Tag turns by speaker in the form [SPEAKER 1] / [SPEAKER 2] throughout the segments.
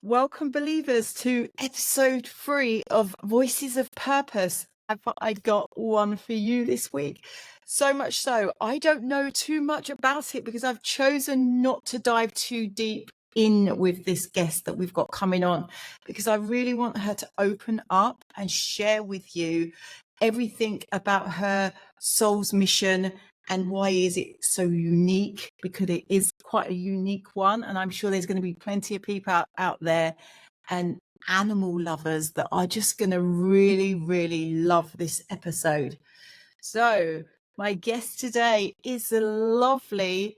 [SPEAKER 1] Welcome, believers, to episode 3 of Voices of Purpose. I got one for you this week. So much so, I don't know too much about it because I've chosen not to dive too deep in with this guest that we've got coming on, because I really want her to open up and share with you everything about her soul's mission and why is it so unique, because it is quite a unique one. And I'm sure there's going to be plenty of people out there and animal lovers that are just going to really, really love this episode. So my guest today is the lovely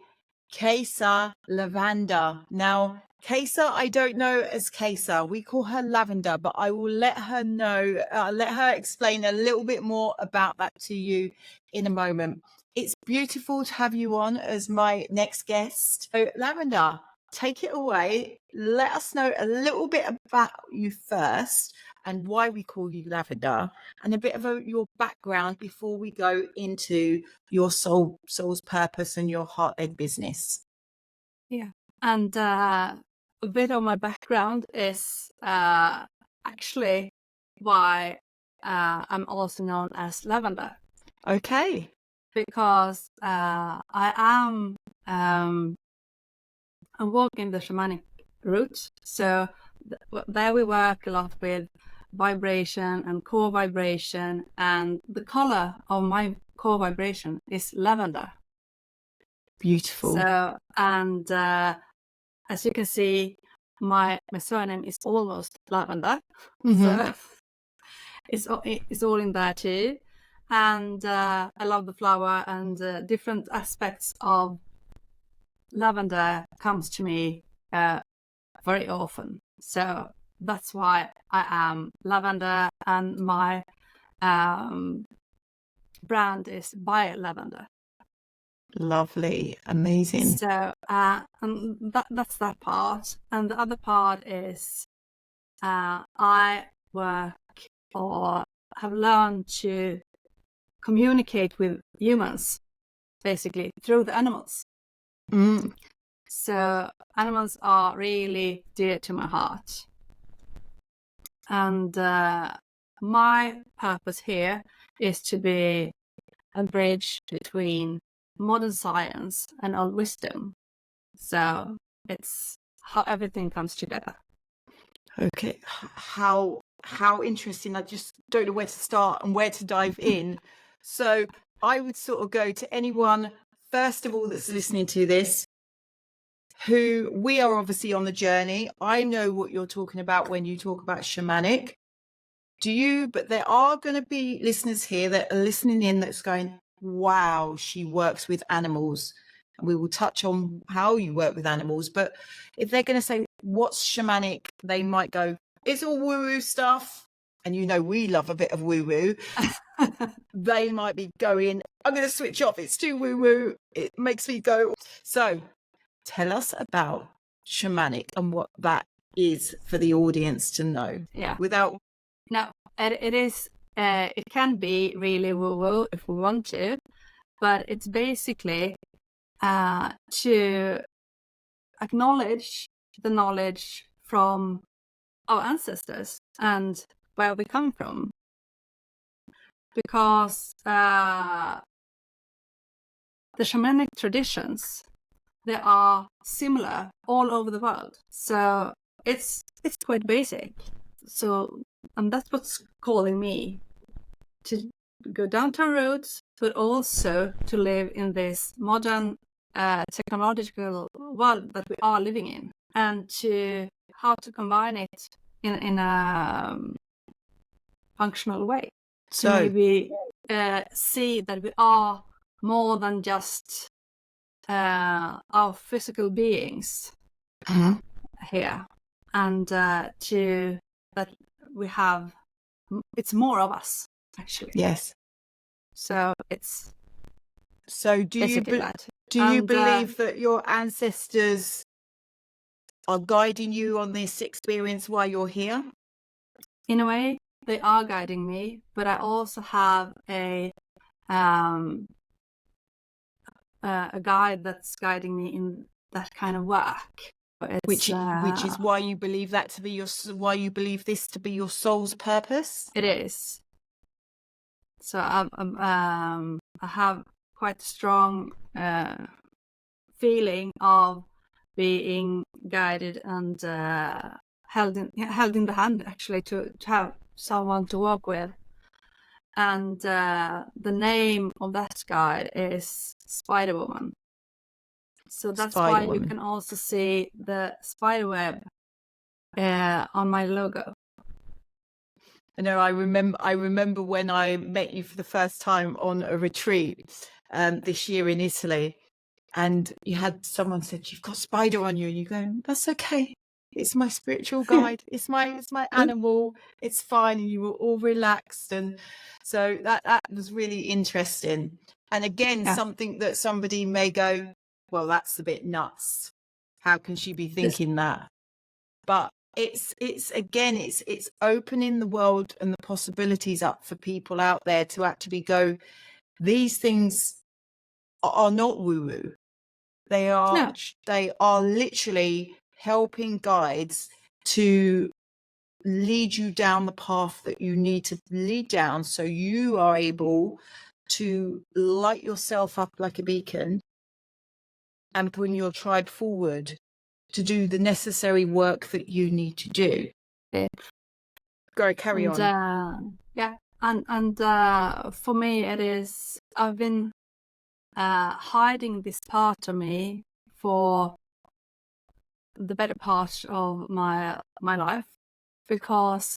[SPEAKER 1] Kajsa Levander. Now, Kajsa, I don't know as Kajsa. We call her Lavender, but I will let her know, let her explain a little bit more about that to you in a moment. It's beautiful to have you on as my next guest. So, Lavender, take it away. Let us know a little bit about you first and why we call you Lavender, and a bit of your background before we go into your soul's purpose and your heart-led business.
[SPEAKER 2] Yeah, and a bit of my background is actually why I'm also known as Lavender.
[SPEAKER 1] Okay.
[SPEAKER 2] Because I am I'm walking the shamanic route. So there we work a lot with vibration and core vibration, and the color of my core vibration is lavender.
[SPEAKER 1] Beautiful.
[SPEAKER 2] So, and as you can see, my surname is almost lavender.
[SPEAKER 1] Mm-hmm.
[SPEAKER 2] So it's all in there too. And I love the flower, and different aspects of lavender comes to me very often. So that's why I am Lavender, and my brand is by Lavender.
[SPEAKER 1] Lovely. Amazing.
[SPEAKER 2] So and that's that part. And the other part is I work or have learned to communicate with humans, basically through the animals. So animals are really dear to my heart. And my purpose here is to be a bridge between modern science and old wisdom. So it's how everything comes together.
[SPEAKER 1] Okay. How interesting. I just don't know where to start and where to dive in. So I would sort of go to anyone, first of all, that's listening to this, who we are obviously on the journey. I know what you're talking about when you talk about shamanic. Do you? But there are going to be listeners here that are listening in that's going, wow, she works with animals. And we will touch on how you work with animals. But if they're going to say, what's shamanic? They might go, it's all woo-woo stuff. And you know, we love a bit of woo-woo. They might be going, I'm going to switch off. It's too woo-woo. It makes me go. So tell us about shamanic and what that is for the audience to know.
[SPEAKER 2] Yeah.
[SPEAKER 1] Without.
[SPEAKER 2] No, it is. It can be really woo-woo if we want to, but it's basically to acknowledge the knowledge from our ancestors and where we come from, because the shamanic traditions, they are similar all over the world. So it's quite basic. So, and that's what's calling me to go down to our roots, but also to live in this modern technological world that we are living in, and to how to combine it in a functional way. So maybe see that we are more than just our physical beings here, and to that we have, it's more of us actually.
[SPEAKER 1] Yes.
[SPEAKER 2] So it's
[SPEAKER 1] do you believe that your ancestors are guiding you on this experience while you're here?
[SPEAKER 2] In a way, they are guiding me, but I also have a guide that's guiding me in that kind of work. It's
[SPEAKER 1] which is why you believe that to be why you believe this to be your soul's purpose.
[SPEAKER 2] it is. So I have quite a strong feeling of being guided and held in the hand, actually, to have someone to work with. And the name of that guide is Spider-Woman. So that's why you can also see the spider web on my logo.
[SPEAKER 1] I know. I remember when I met you for the first time on a retreat this year in Italy, and you had someone said, "You've got spider on you," and you go, "That's okay. It's my spiritual guide. It's my animal. It's fine." And you were all relaxed, and so that was really interesting. And again, something that somebody may go, "Well, that's a bit nuts. How can she be thinking that?" But it's opening the world and the possibilities up for people out there to actually go, these things are not woo-woo. They are literally helping guides to lead you down the path that you need to lead down, so you are able to light yourself up like a beacon and bring your tribe forward to do the necessary work that you need to do. Go, carry on.
[SPEAKER 2] And for me, it is, I've been hiding this part of me for the better part of my life, because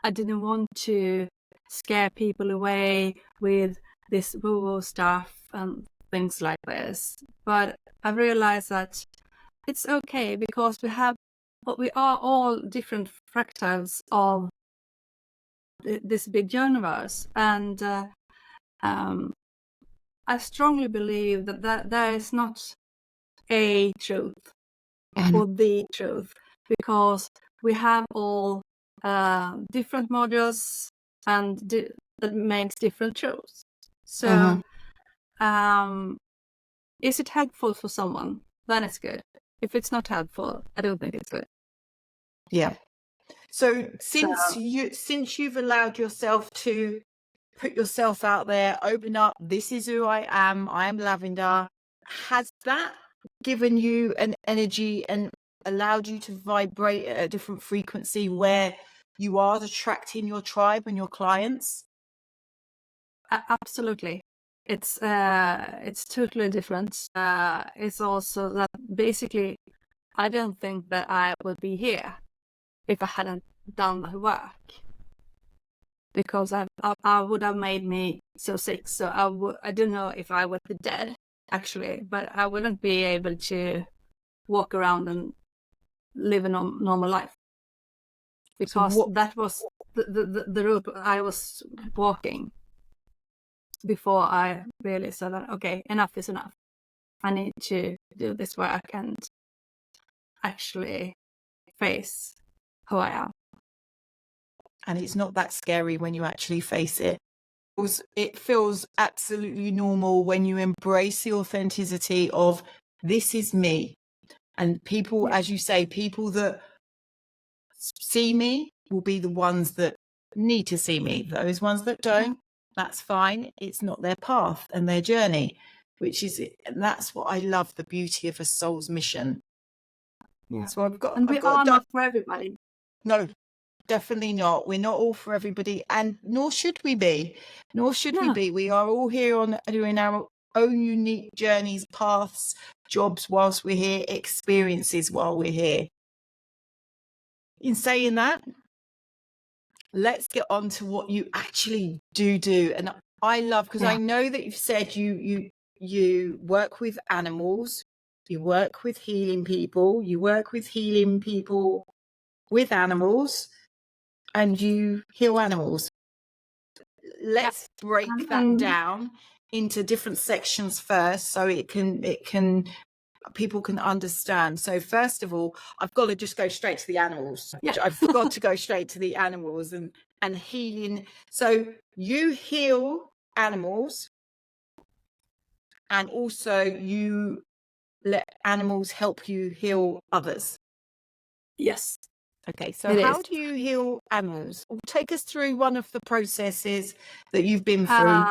[SPEAKER 2] I didn't want to scare people away with this woo-woo stuff and things like this. But I realized that it's okay, because we are all different fractals of this big universe, and I strongly believe that there is not a truth or the truth, because we have all different modules and that makes different truths. So is it helpful for someone? Then it's good. If it's not helpful, I don't think it's good.
[SPEAKER 1] Yeah. So since you've allowed yourself to put yourself out there, open up, this is who I am Lavender, has that given you an energy and allowed you to vibrate at a different frequency where you are attracting your tribe and your clients?
[SPEAKER 2] Absolutely. It's totally different. It's also that basically I don't think that I would be here if I hadn't done my work, because I would have made me so sick. So I don't know if I would be dead, actually, but I wouldn't be able to walk around and live a normal life, because that was the route I was walking before I really said that, okay, enough is enough. I need to do this work and actually face who I am.
[SPEAKER 1] And it's not that scary when you actually face it. It feels absolutely normal when you embrace the authenticity of, this is me. And people, as you say, people that see me will be the ones that need to see me. Those ones that don't, that's fine. It's not their path and their journey, and that's what I love, the beauty of a soul's mission.
[SPEAKER 2] Yeah.
[SPEAKER 1] So
[SPEAKER 2] we are not for everybody.
[SPEAKER 1] No, definitely not. We're not all for everybody, and nor should we be. We are all here on doing our own unique journeys, paths, jobs whilst we're here, experiences while we're here. In saying that, let's get on to what you actually do. And I love, because I know that you've said you work with animals, you work with healing people, with animals, and you heal animals. Let's break that down into different sections first, so people can understand. So first of all, I've got to just go straight to the animals. I've got to go straight to the animals and healing. So you heal animals, and also you let animals help you heal others?
[SPEAKER 2] Yes,
[SPEAKER 1] Okay, so
[SPEAKER 2] it
[SPEAKER 1] how
[SPEAKER 2] is.
[SPEAKER 1] do you heal animals? Take us through one of the processes that you've been through.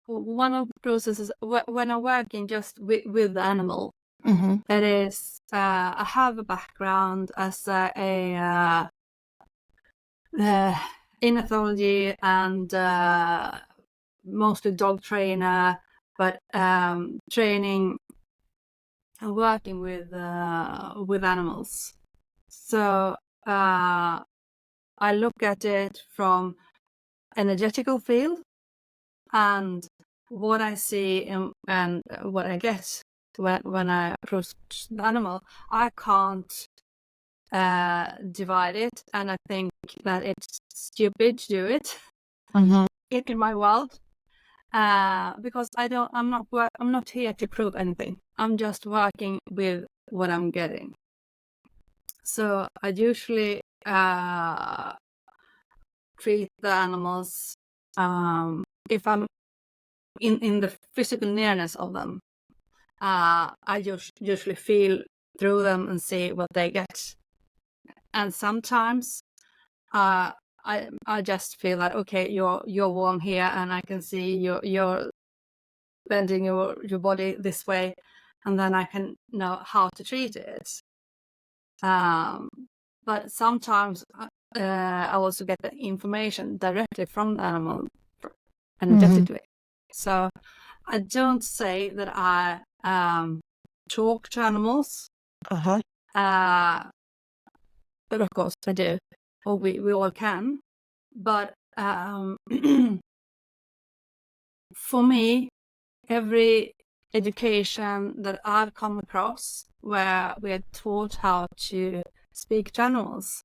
[SPEAKER 2] One of the processes when I'm working just with the animal,
[SPEAKER 1] Mm-hmm.
[SPEAKER 2] it is I have a background as in ethology and mostly dog trainer, but training and working with animals. So I look at it from energetical field and what I see and what I get when I approach the animal. I can't divide it, and I think that it's stupid to do it in my world. Because I'm not here to prove anything. I'm just working with what I'm getting. So I usually treat the animals if I'm in the physical nearness of them. I just usually feel through them and see what they get. And sometimes I just feel like, okay, you're warm here, and I can see you're bending your body this way, and then I can know how to treat it. But sometimes I also get the information directly from the animal energetically. So I don't say that I talk to animals, but of course I do, or we all can. But for me, every education that I've come across where we are taught how to speak to animals,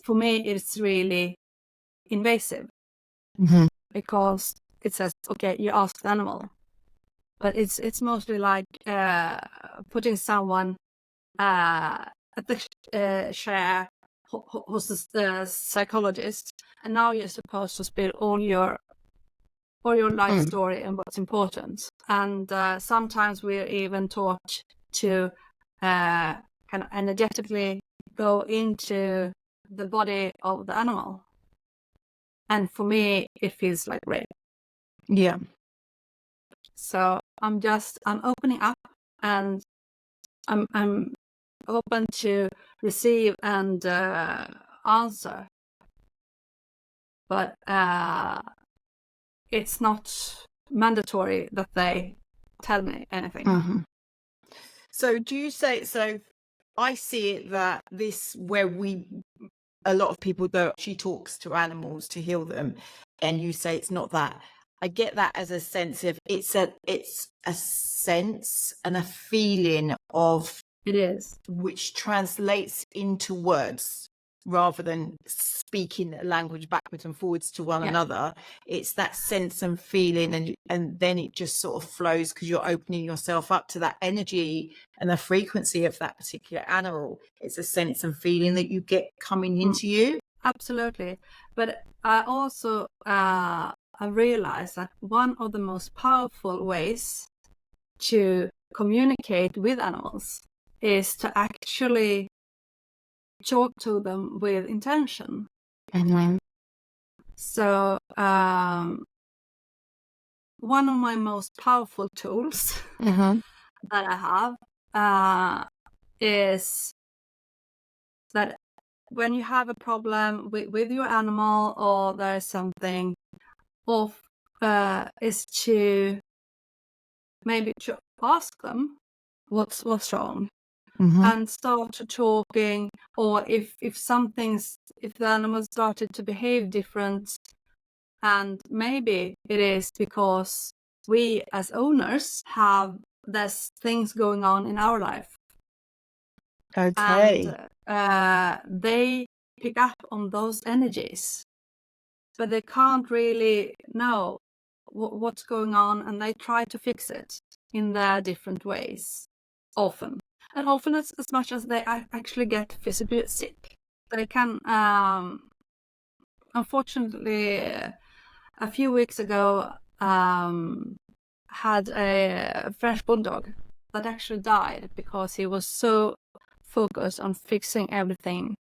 [SPEAKER 2] for me it's really invasive, because it says, okay, you ask the animal, but it's mostly like putting someone at the chair who's the psychologist, and now you're supposed to spill all your life story and what's important. And sometimes we're even taught to kind of energetically go into the body of the animal. And for me, it feels like rape.
[SPEAKER 1] Yeah.
[SPEAKER 2] So I'm opening up, and I'm open to receive and answer. But it's not mandatory that they tell me anything.
[SPEAKER 1] So do you say, so I see it that where a lot of people though, she talks to animals to heal them, and you say it's not that. I get that as a sense of it's a sense and a feeling of
[SPEAKER 2] It is.
[SPEAKER 1] which translates into words rather than speaking a language backwards and forwards to one another. It's that sense and feeling, and then it just sort of flows because you're opening yourself up to that energy and the frequency of that particular animal. It's a sense and feeling that you get coming into you.
[SPEAKER 2] Absolutely. But I also I realized that one of the most powerful ways to communicate with animals is to actually talk to them with intention. So one of my most powerful tools that I have is that when you have a problem with your animal, or there's something off, is to maybe to ask them what's wrong, and start talking. Or if the animal started to behave different, and maybe it is because we as owners there's things going on in our life.
[SPEAKER 1] Okay.
[SPEAKER 2] And they pick up on those energies, but they can't really know what's going on, and they try to fix it in their different ways, often as much as they actually get physically sick. They can unfortunately, a few weeks ago, had a French bulldog that actually died because he was so focused on fixing everything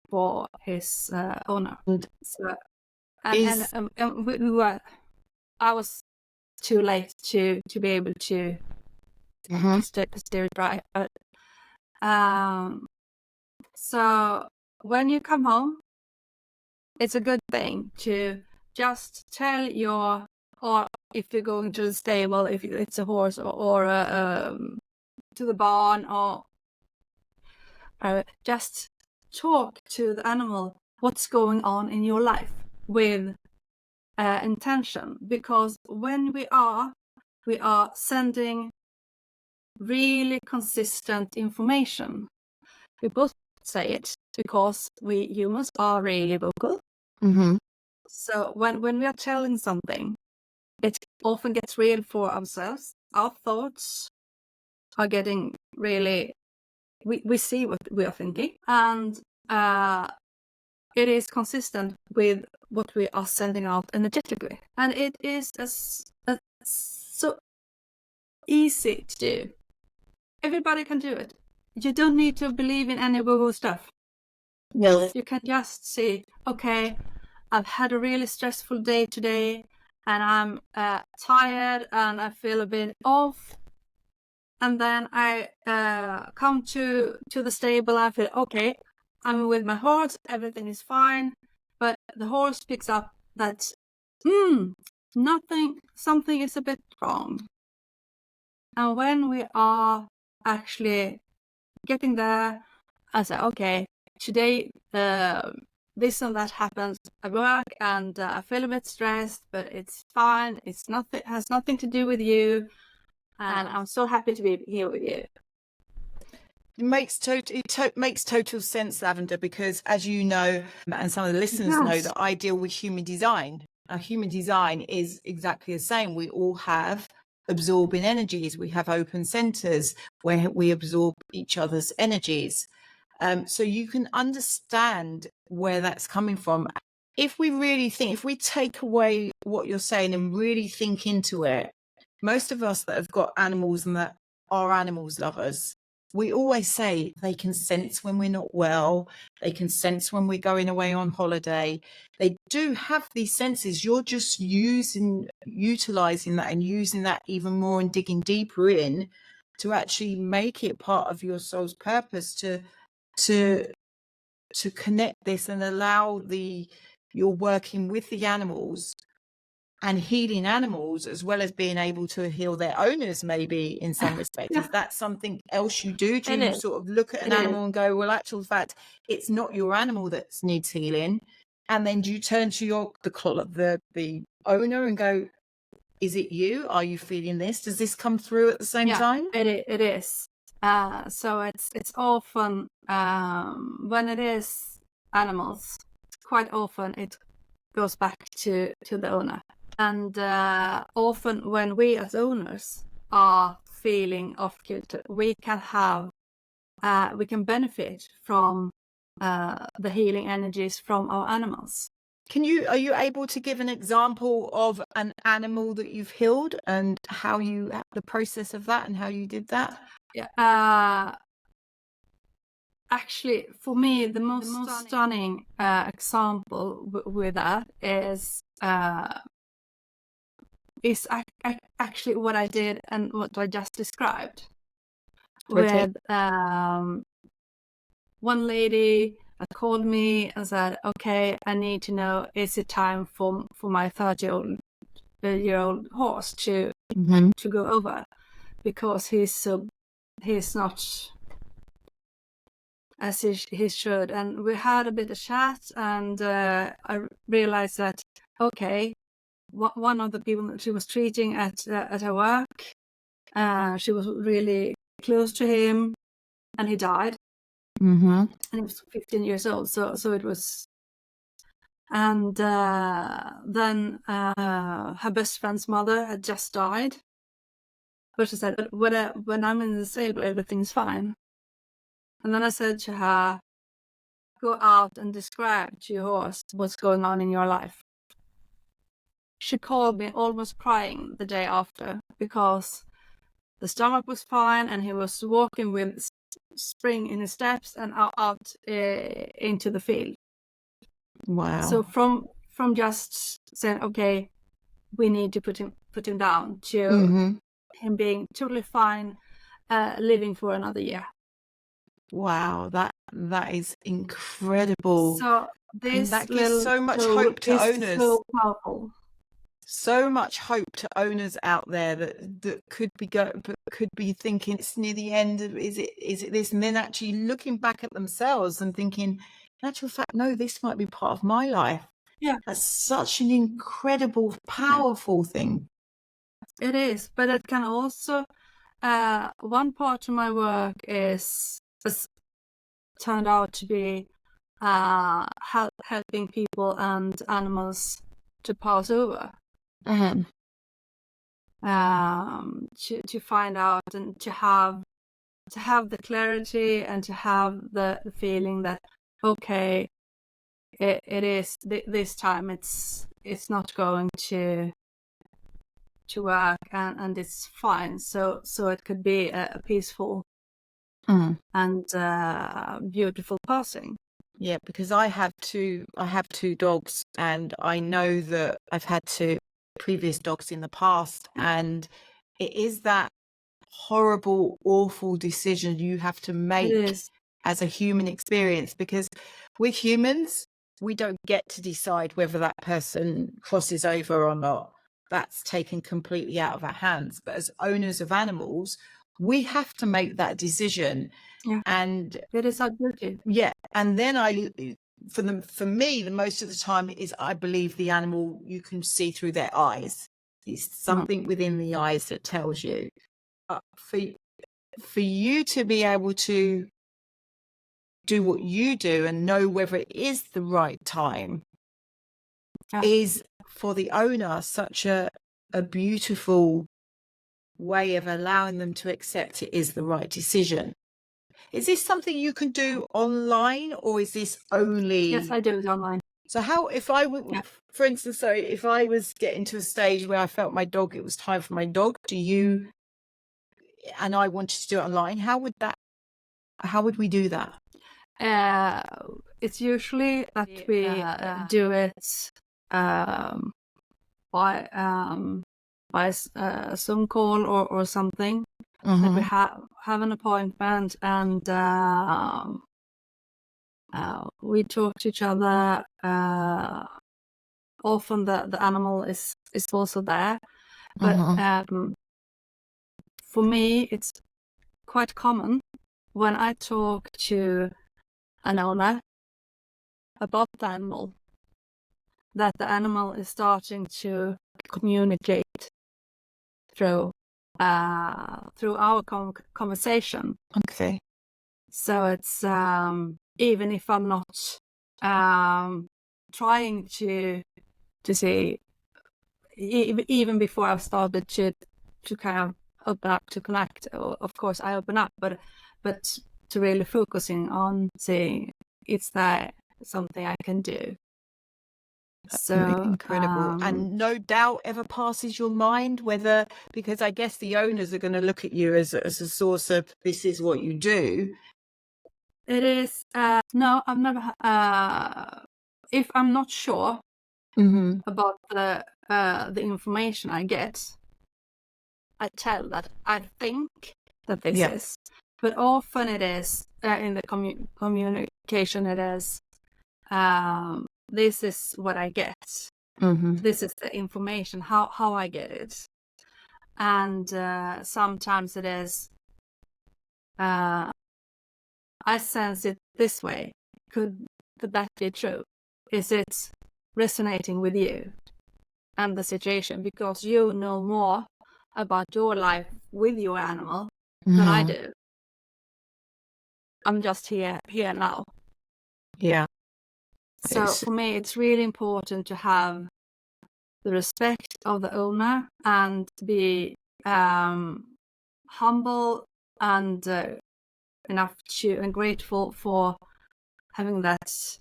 [SPEAKER 2] for his owner. So, I was too late to be able to steer it right. But so when you come home, it's a good thing to just tell your, or if you're going to the stable, if it's a horse or to the barn, or just talk to the animal what's going on in your life with intention, because when we are sending really consistent information. We both say it because we humans are really vocal. So when we are telling something, it often gets real for ourselves. Our thoughts are getting really, we see what we are thinking, and it is consistent with what we are sending out energetically. And it is so easy to do. Everybody can do it. You don't need to believe in any woo-woo stuff.
[SPEAKER 1] No.
[SPEAKER 2] You can just say, okay, I've had a really stressful day today, and I'm tired, and I feel a bit off. And then I come to the stable. I feel okay. I'm with my horse. Everything is fine. But the horse picks up that something is a bit wrong. And when we are actually getting there, I say, okay, today this and that happens at work, and I feel a bit stressed, but it's fine. It's nothing. Has nothing to do with you, and I'm so happy to be here with you.
[SPEAKER 1] It makes total sense, Lavender, because as you know, and some of the listeners know, that I deal with human design. Human design is exactly the same. We all have absorbing energies. We have open centers where we absorb each other's energies. So you can understand where that's coming from. If we really think, if we take away what you're saying and really think into it, most of us that have got animals and that are animals lovers, we always say they can sense when we're not well. They can sense when we're going away on holiday. They do have these senses. You're just utilizing that and using that even more and digging deeper in to actually make it part of your soul's purpose to connect this and allow you're working with the animals and healing animals, as well as being able to heal their owners, maybe in some respects. Is that something else you do? Do you sort of look at an animal and go, well, actual fact, it's not your animal that needs healing? And then do you turn to the owner and go, is it you? Are you feeling this? Does this come through at the same time?
[SPEAKER 2] It is. So it's often when it is animals, quite often it goes back to the owner. And often when we as owners are feeling off kilter, we can benefit from the healing energies from our animals.
[SPEAKER 1] Are you able to give an example of an animal that you've healed and the process of that and how you did that?
[SPEAKER 2] Yeah. Actually, for me, the most stunning example with that is actually what I did and what I just described. Okay. With one lady called me and said, okay, I need to know, is it time for my 30-year-old horse to go over, because he's not as he should. And we had a bit of chat, and I realized that, okay, one of the people that she was treating at her work, she was really close to him, and he died. And he was 15 years old, so it was. And then her best friend's mother had just died, but she said, when I'm in the stable, everything's fine. And then I said to her, go out and describe to your horse what's going on in your life. She called me almost crying the day after, because the stomach was fine, and he was walking with spring in his steps and out into the field.
[SPEAKER 1] Wow.
[SPEAKER 2] So from just saying, okay, we need to put him down, to him being totally fine, living for another year.
[SPEAKER 1] Wow, that is incredible.
[SPEAKER 2] So
[SPEAKER 1] And
[SPEAKER 2] this
[SPEAKER 1] that gives so much
[SPEAKER 2] tool
[SPEAKER 1] hope to
[SPEAKER 2] is
[SPEAKER 1] owners.
[SPEAKER 2] so powerful.
[SPEAKER 1] So much hope to owners out there that could be thinking it's near the end. Is it this? And then actually looking back at themselves and thinking, in actual fact, no, this might be part of my life.
[SPEAKER 2] Yeah,
[SPEAKER 1] That's such an incredible, powerful thing.
[SPEAKER 2] it is. But it can also, one part of my work is turned out to be helping people and animals to pass over. To find out and to have the clarity and to have the feeling that, okay, it is this time it's not going to work, and it's fine, so it could be a peaceful and beautiful passing.
[SPEAKER 1] Yeah, because I have two dogs, and I know that I've had two previous dogs in the past, and it is that horrible, awful decision you have to make as a human experience, because with humans, we don't get to decide whether that person crosses over or not. That's taken completely out of our hands. But as owners of animals, we have to make that decision.
[SPEAKER 2] Yeah.
[SPEAKER 1] And
[SPEAKER 2] it is our duty.
[SPEAKER 1] Yeah. And then for me, the most of the time is, I believe the animal, you can see through their eyes. It's something within the eyes that tells you. For you to be able to do what you do and know whether it is the right time is, for the owner, such a beautiful way of allowing them to accept it is the right decision. Is this something you can do online, or is this only...
[SPEAKER 2] Yes, I do it online.
[SPEAKER 1] So how, if I would, for instance, so if I was getting to a stage where I felt it was time for my dog, and I wanted to do it online, how would we do that?
[SPEAKER 2] It's usually that we do it by a Zoom call or something. That we have an appointment, and we talk to each other. Often the animal is also there, but for me it's quite common when I talk to an owner about the animal, that the animal is starting to communicate through our conversation.
[SPEAKER 1] Okay.
[SPEAKER 2] So it's even if I'm not trying to see, even before I've started to kind of open up to connect, of course I open up, but to really focusing on saying, is there something I can do? So
[SPEAKER 1] incredible. And no doubt ever passes your mind whether, because I guess the owners are going to look at you as a source of, this is what you do.
[SPEAKER 2] It is no, I've never if I'm not sure about the information I get, I tell that I think that this is, but often it is in the communication, it is this is what I get. This is the information, how I get it. And sometimes it is, I sense it this way. Could that be true? Is it resonating with you and the situation? Because you know more about your life with your animal than I do. I'm just here now.
[SPEAKER 1] Yeah.
[SPEAKER 2] So for me, it's really important to have the respect of the owner and be humble and enough to, and grateful for having that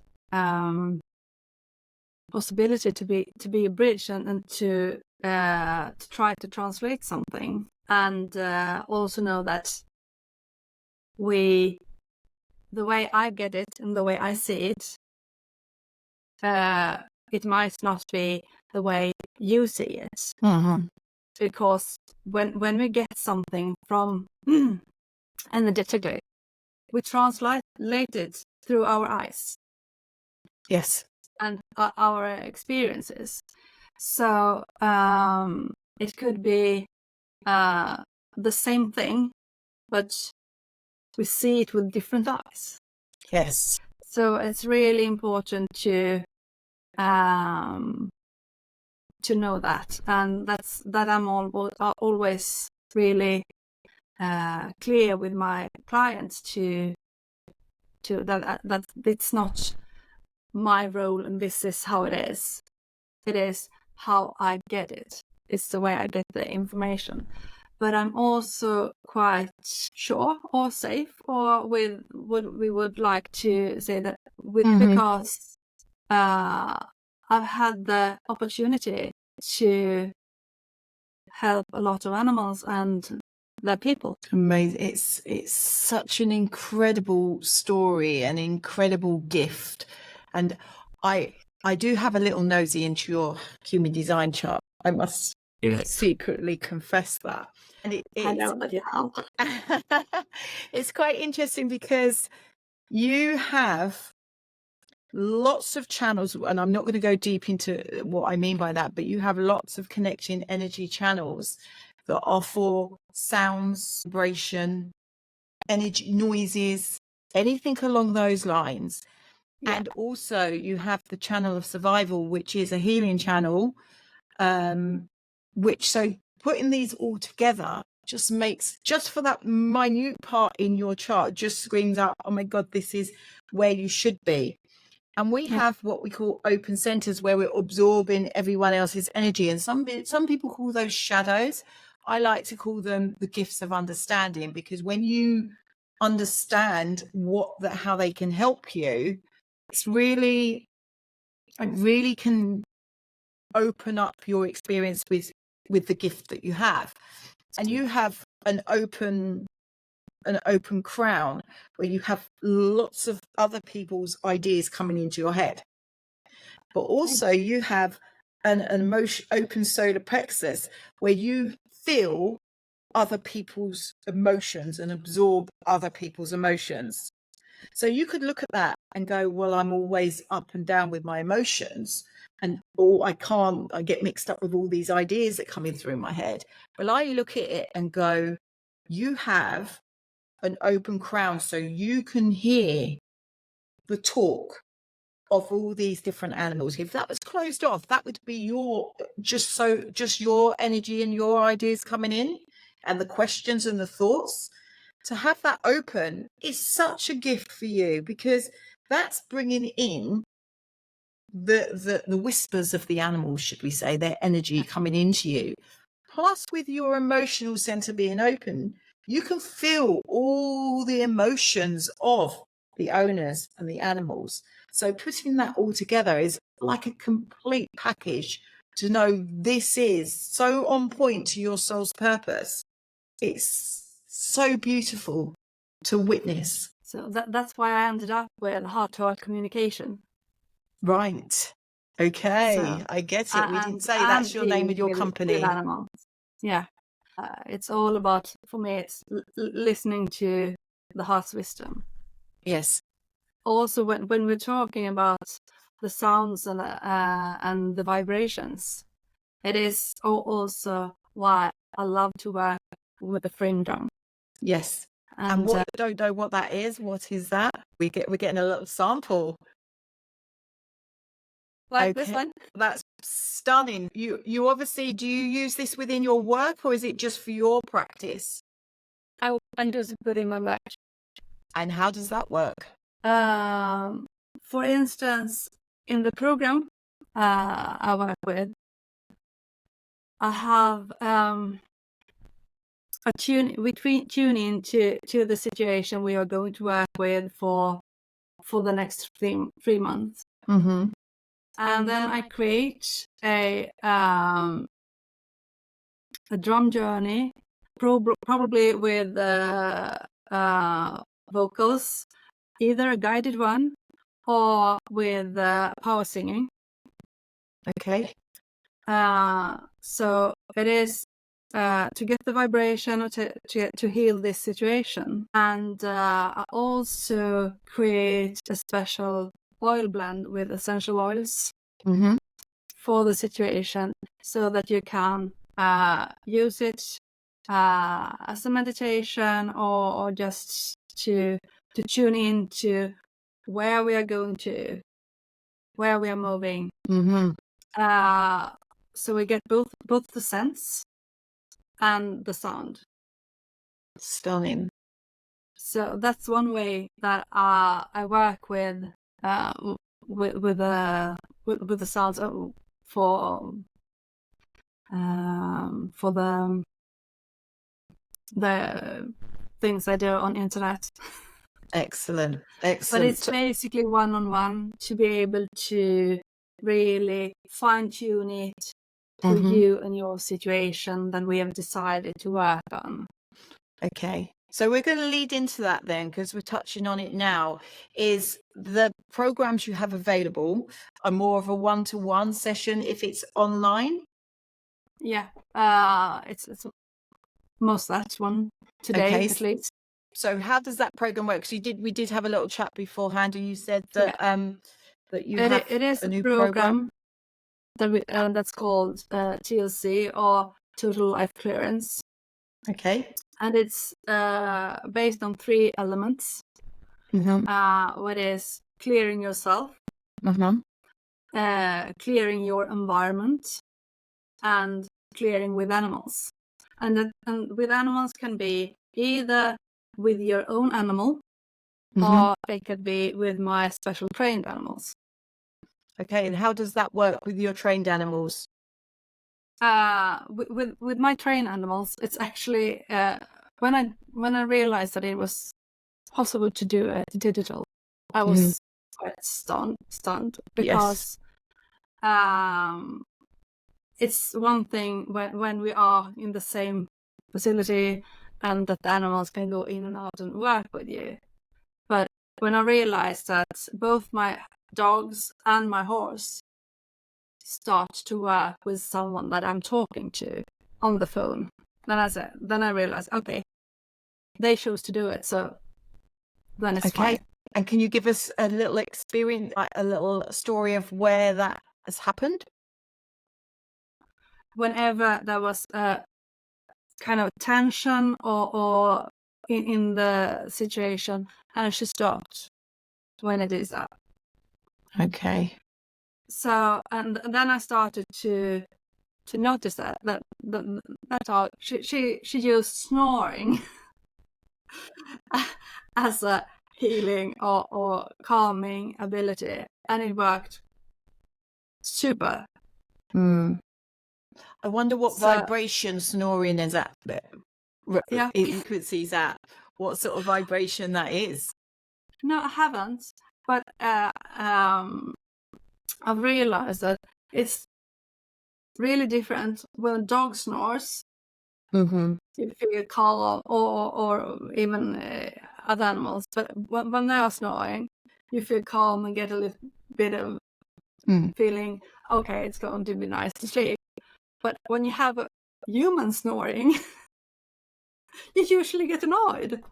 [SPEAKER 2] possibility to be a bridge and to try to translate something and also know that the way I get it and the way I see it, it might not be the way you see it. Because when we get something from energetically, we translate it through our eyes.
[SPEAKER 1] Yes.
[SPEAKER 2] And our experiences. So it could be the same thing, but we see it with different eyes.
[SPEAKER 1] Yes.
[SPEAKER 2] So it's really important to know that, and that I'm always really clear with my clients to that it's not my role and this is how it is. It is how I get it. It's the way I get the information. But I'm also quite sure or safe, or with what we would like to say that with because I've had the opportunity to help a lot of animals and their people.
[SPEAKER 1] Amazing. It's such an incredible story, an incredible gift. And I do have a little nosy into your human design chart. I must secretly confess that. And
[SPEAKER 2] I know that you have.
[SPEAKER 1] it's quite interesting because you have lots of channels, and I'm not going to go deep into what I mean by that, but you have lots of connecting energy channels that are for sounds, vibration, energy, noises, anything along those lines.
[SPEAKER 2] Yeah.
[SPEAKER 1] And also you have the channel of survival, which is a healing channel, which, so putting these all together just makes, just for that minute part in your chart, just screams out, oh my God, this is where you should be. And we have what we call open centers, where we're absorbing everyone else's energy. And some people call those shadows. I like to call them the gifts of understanding, because when you understand how they can help you, it really can open up your experience with the gift that you have. And you have an open crown, where you have lots of other people's ideas coming into your head. But also you have an open solar plexus, where you feel other people's emotions and absorb other people's emotions. So you could look at that and go, well, I'm always up and down with my emotions, and I get mixed up with all these ideas that come in through my head. Well, I look at it and go, you have an open crown, so you can hear the talk of all these different animals. If that was closed off, that would be just your energy and your ideas coming in, and the questions and the thoughts. To have that open is such a gift for you, because that's bringing in the whispers of the animals, should we say, their energy coming into you. Plus, with your emotional center being open, you can feel all the emotions of the owners and the animals. So putting that all together is like a complete package to know this is so on point to your soul's purpose. It's so beautiful to witness.
[SPEAKER 2] So that's why I ended up with heart-to-heart communication.
[SPEAKER 1] Right. Okay.
[SPEAKER 2] So,
[SPEAKER 1] I get it. We didn't say that's your name of your company.
[SPEAKER 2] With animals. Yeah. It's all about, for me, it's listening to the heart's wisdom.
[SPEAKER 1] Yes.
[SPEAKER 2] Also, when we're talking about the sounds and the vibrations, it is also why I love to work with the 𝓲𝓻𝓿𝓲𝓵.
[SPEAKER 1] Yes. And what don't know what that is. What is that? We're getting a little sample.
[SPEAKER 2] Like this one.
[SPEAKER 1] That's stunning. You obviously, do you use this within your work, or is it just for your practice?
[SPEAKER 2] I just put in my work.
[SPEAKER 1] And how does that work?
[SPEAKER 2] For instance, in the program I work with, I have we tune in to the situation we are going to work with for the next 3 months.
[SPEAKER 1] Mm-hmm.
[SPEAKER 2] And then I create a drum journey probably with vocals, either a guided one or with power singing.
[SPEAKER 1] Okay.
[SPEAKER 2] So it is to get the vibration or to heal this situation. And I also create a special oil blend with essential oils for the situation, so that you can use it as a meditation or just to tune in to where we are going to, where we are moving. So we get both the sense and the sound.
[SPEAKER 1] Stunning.
[SPEAKER 2] So that's one way that I work with the sounds for the things I do on internet.
[SPEAKER 1] Excellent.
[SPEAKER 2] But it's basically one-on-one, to be able to really fine-tune it for you and your situation that we have decided to work on.
[SPEAKER 1] Okay. So we're going to lead into that then, because we're touching on it now. Is the programs you have available are more of a one-to-one session if it's online?
[SPEAKER 2] Yeah. It's most that one today, at least.
[SPEAKER 1] So how does that program work? So we did have a little chat beforehand, and you said that that you have
[SPEAKER 2] it is
[SPEAKER 1] a new
[SPEAKER 2] program that's called TLC, or Total Life Clearance.
[SPEAKER 1] Okay.
[SPEAKER 2] And it's based on 3 elements. What is clearing yourself, clearing your environment, and clearing with animals. And with animals can be either with your own animal, or it could be with my special trained animals.
[SPEAKER 1] Okay, and how does that work with your trained animals?
[SPEAKER 2] With my trained animals, it's actually when I realized that it was possible to do it digital, I was quite stunned because it's one thing when we are in the same facility and that the animals can go in and out and work with you. But when I realized that both my dogs and my horse start to work with someone that I'm talking to on the phone, then I realized, okay, they chose to do it, so then it's fine.
[SPEAKER 1] And can you give us a little experience, like a little story of where that has happened?
[SPEAKER 2] Whenever there was a kind of tension or in the situation, and she stopped when it is up.
[SPEAKER 1] Okay.
[SPEAKER 2] So, and then I started to notice that she used snoring as a healing or calming ability, and it worked super.
[SPEAKER 1] I wonder what vibration snoring is at. You could see that. What sort of vibration that is?
[SPEAKER 2] No, I haven't. But I've realized that it's really different when a dog snores. You feel calm, or even other animals. But when they are snoring, you feel calm and get a little bit of feeling, okay, it's going to be nice to sleep. But when you have a human snoring, you usually get annoyed.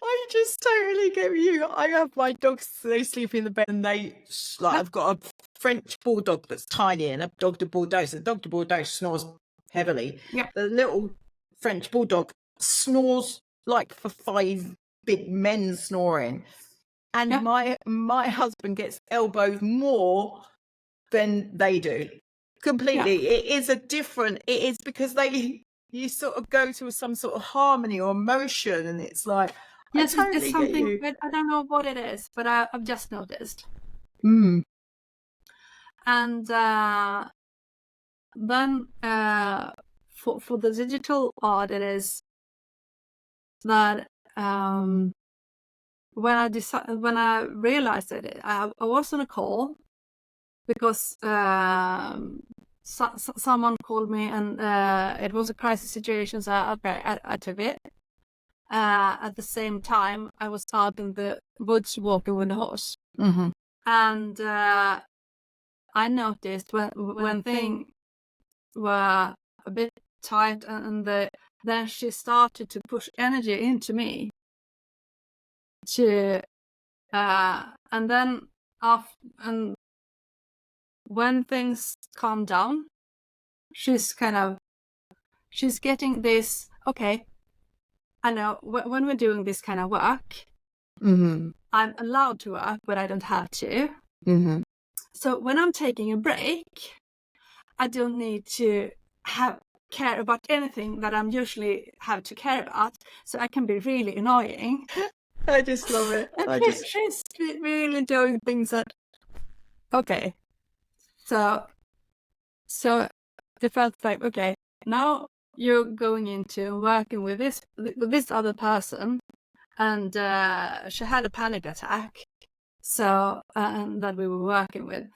[SPEAKER 1] I just totally get you. I have my dogs, they sleep in the bed, and I've got a French bulldog that's tiny and a Dog de Bordeaux. So the Dog de Bordeaux snores heavily.
[SPEAKER 2] Yeah.
[SPEAKER 1] The little French bulldog snores like for 5 big men snoring. And my husband gets elbowed more than they do. Completely. Yeah. It is because you sort of go to some sort of harmony or emotion, and it's like,
[SPEAKER 2] yes, it's something, I don't know what it is, but I've just noticed. And then for the digital art, it is that when I realized it, I was on a call because someone called me, and it was a crisis situation, so I took it. At the same time, I was out in the woods walking with the horse, and I noticed when things were a bit tight, and then she started to push energy into me. And then and when things calm down, she's getting this. Okay, I know when we're doing this kind of work, I'm allowed to work, but I don't have to. So when I'm taking a break, I don't need to care about anything that I'm usually have to care about. So I can be really annoying.
[SPEAKER 1] I just love it.
[SPEAKER 2] She's really doing things that. Okay, so it felt like, okay, now you're going into working with this other person, and she had a panic attack. So that we were working with.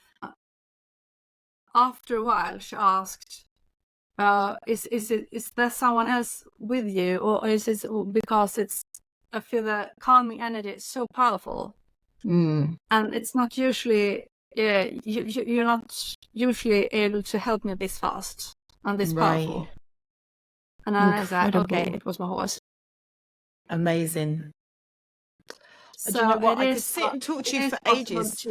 [SPEAKER 2] After a while, she asked, "Is there someone else with you, or is it because I feel the calming energy is so powerful, and it's not usually you're not usually able to help me this fast and this powerful." And I said, "Okay, it was my horse."
[SPEAKER 1] Amazing.
[SPEAKER 2] So
[SPEAKER 1] do you know what? I could sit and talk to you for ages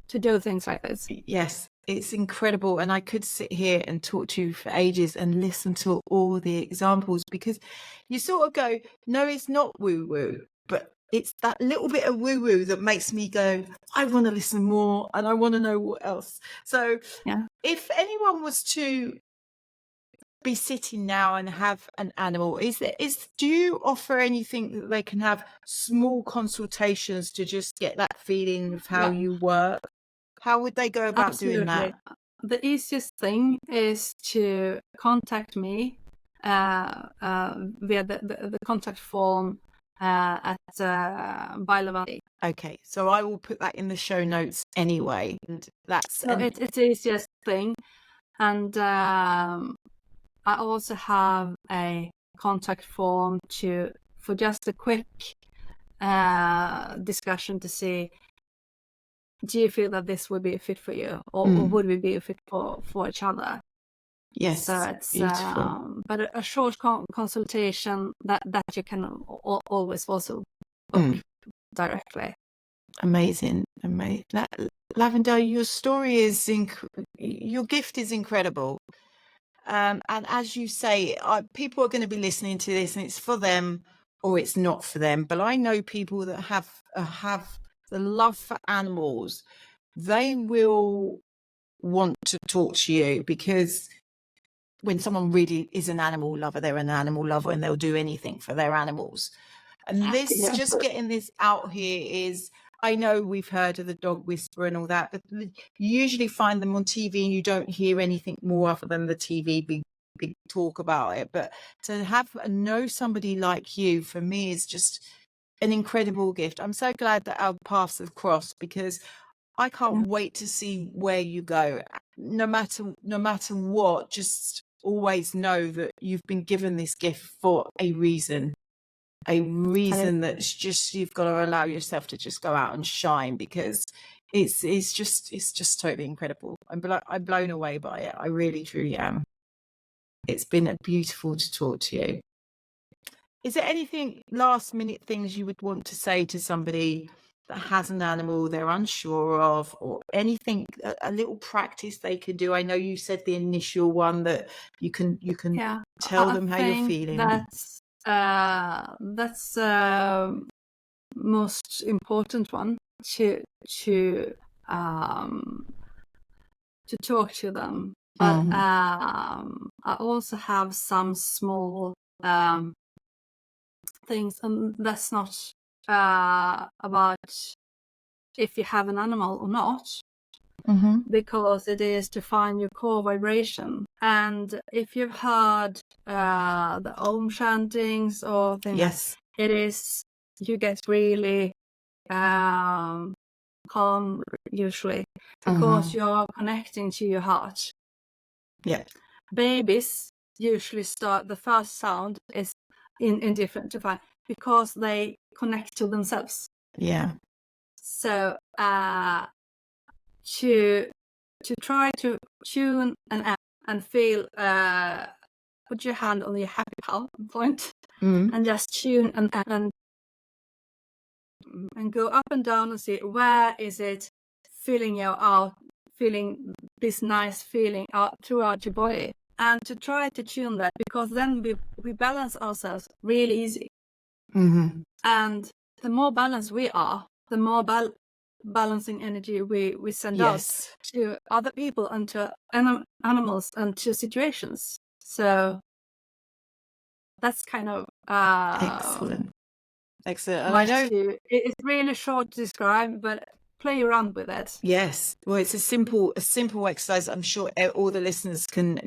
[SPEAKER 2] to do things like this.
[SPEAKER 1] Yes, it's incredible, and I could sit here and talk to you for ages and listen to all the examples, because you sort of go, no, it's not woo-woo, but it's that little bit of woo-woo that makes me go, I want to listen more and I want to know what else. So if anyone was to be sitting now and have an animal, do you offer anything that they can have small consultations to just get that feeling of how you work? How would they go about doing that?
[SPEAKER 2] The easiest thing is to contact me via the contact form at 𝓣𝓲𝓻𝓽 𝓟𝓸𝓻𝓽𝓪𝓵.
[SPEAKER 1] Okay, so I will put that in the show notes anyway. And that's
[SPEAKER 2] it's the easiest thing. And I also have a contact form for just a quick discussion to see, do you feel that this would be a fit for you, or would we be a fit for each other?
[SPEAKER 1] Yes,
[SPEAKER 2] so it's
[SPEAKER 1] beautiful.
[SPEAKER 2] But a short consultation that you can always also book directly.
[SPEAKER 1] Amazing. Lavender, your story is your gift is incredible. And as you say, people are going to be listening to this, and it's for them or it's not for them. But I know people that have the love for animals. They will want to talk to you, because when someone really is an animal lover, they're an animal lover, and they'll do anything for their animals. And this, just getting this out here is, I know we've heard of the dog whisperer and all that, but you usually find them on TV and you don't hear anything more other than the TV big talk about it. But to know somebody like you, for me, is just an incredible gift. I'm so glad that our paths have crossed, because I can't wait to see where you go. No matter what, just always know that you've been given this gift for a reason. That's just, you've got to allow yourself to just go out and shine, because it's just totally incredible. I'm blown away by it. I really truly am. It's been beautiful to talk to you. Is there anything, last minute things you would want to say to somebody that has an animal they're unsure of, or anything, a little practice they could do? I know you said the initial one that you can tell them how you're feeling.
[SPEAKER 2] That's most important one, to talk to them. But I also have some small things, and that's not about if you have an animal or not, because it is to find your core vibration. And if you've heard the Om chantings or things, it is, you get really calm usually, because you're connecting to your heart.
[SPEAKER 1] Yeah.
[SPEAKER 2] Babies usually start, the first sound is indifferent to find because they connect to themselves.
[SPEAKER 1] Yeah.
[SPEAKER 2] So to try to tune an app and feel, put your hand on your happy point and just tune an app and go up and down and see where is it feeling you out, feeling this nice feeling out throughout your body, and to try to tune that, because then we balance ourselves really easy. And the more balanced we are, the more balancing energy we send out to other people and to animals and to situations. So that's kind of
[SPEAKER 1] Excellent. And I know
[SPEAKER 2] it's really short to describe, but play around with it.
[SPEAKER 1] Yes. Well, it's a simple exercise I'm sure all the listeners can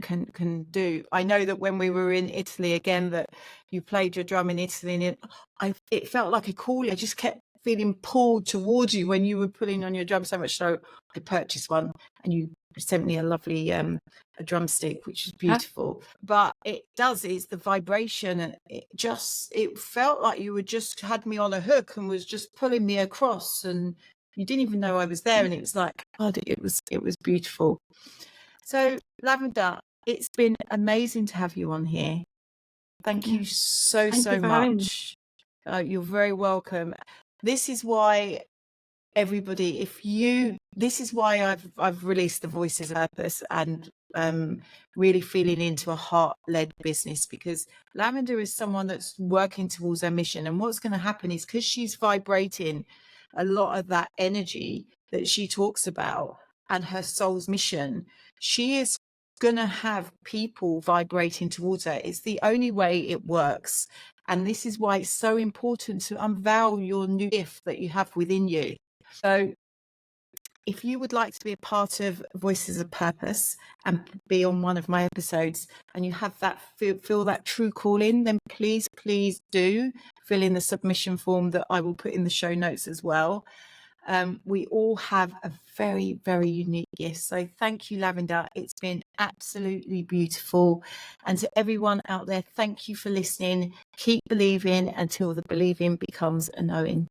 [SPEAKER 1] do. I know that when we were in Italy again, that you played your drum in Italy, and it felt like a call. I just kept feeling pulled towards you when you were pulling on your drum, so much so I purchased one, and you sent me a lovely a drumstick, which is beautiful. But it is the vibration, and it felt like you just had me on a hook and was just pulling me across, and you didn't even know I was there, and it was like, God, it was beautiful. So Lavender, it's been amazing to have you on here. Thank you so much. You're very welcome. This is why everybody, this is why I've released the Voices of Purpose and really feeling into a heart-led business, because Lavender is someone that's working towards her mission, and what's going to happen is, because she's vibrating a lot of that energy that she talks about and her soul's mission, she is going to have people vibrating towards her. It's the only way it works. And this is why it's so important to unveil your new gift that you have within you. So if you would like to be a part of Voices of Purpose and be on one of my episodes, and you have that feel that true calling, then please do fill in the submission form that I will put in the show notes as well. We all have a very, very unique gift. So thank you, Lavender. It's been absolutely beautiful. And to everyone out there, thank you for listening. Keep believing until the believing becomes a knowing.